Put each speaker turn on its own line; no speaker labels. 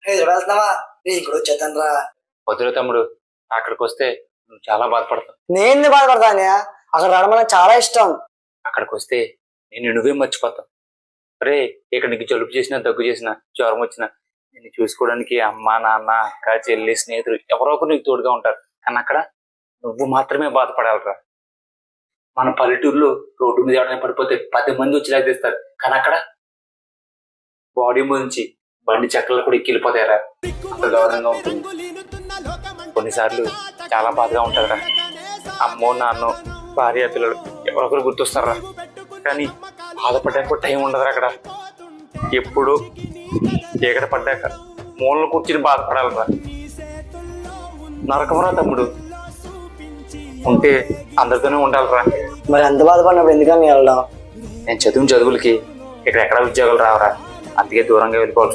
వెళ్తున్నావా నేను కూడా వచ్చేస్తాను రా.
వద్దురు తమ్ముడు, అక్కడికి వస్తే నువ్వు చాలా బాధపడతావు.
నేను బాధపడతానే, అక్కడ రావడం నాకు చాలా ఇష్టం.
అక్కడికి వస్తే నేను నువ్వే మర్చిపోతావు. అరే, ఇక్కడ నీకు జలుబు చేసినా, దగ్గు చేసినా, జ్వరం వచ్చినా నేను చూసుకోవడానికి అమ్మ, నాన్న, అక్క, చెల్లి, స్నేహితులు ఎవరో ఒకరు నీకు తోడుగా ఉంటారు. కానీ అక్కడ నువ్వు మాత్రమే బాధపడాలిరా. మన పల్లెటూరులో రోడ్డు మీద ఎవరైనా పడిపోతే 10 మంది వచ్చి లాగేస్తారు. కానీ అక్కడ బాడీ నుంచి బండి చక్రాలు కూడా ఎక్కిలిపోతాయరా. అంత దారుణంగా ఉంటుంది. కొన్నిసార్లు చాలా బాధగా ఉంటుందిరా. అమ్మో, నాన్నో, భార్య, పిల్లలు ఎవరొకరు గుర్తొస్తారా. కానీ బాధపడ్డానికి టైం ఉండదురా అక్కడ. ఎప్పుడు చీకటి పడ్డాక మూలను కూర్చుని బాధపడాలరా. నరకమరా తమ్ముడు. ఉంటే అందరితోనే ఉండాలిరా.
మరి ఎంత బాధపడినప్పుడు ఎందుకని వెళ్ళడం?
నేను చదువులకి ఇక్కడ ఎక్కడ ఉద్యోగాలు రావరా. అందుకే దూరంగా వెళ్ళిపోవాల్సి వస్తుంది.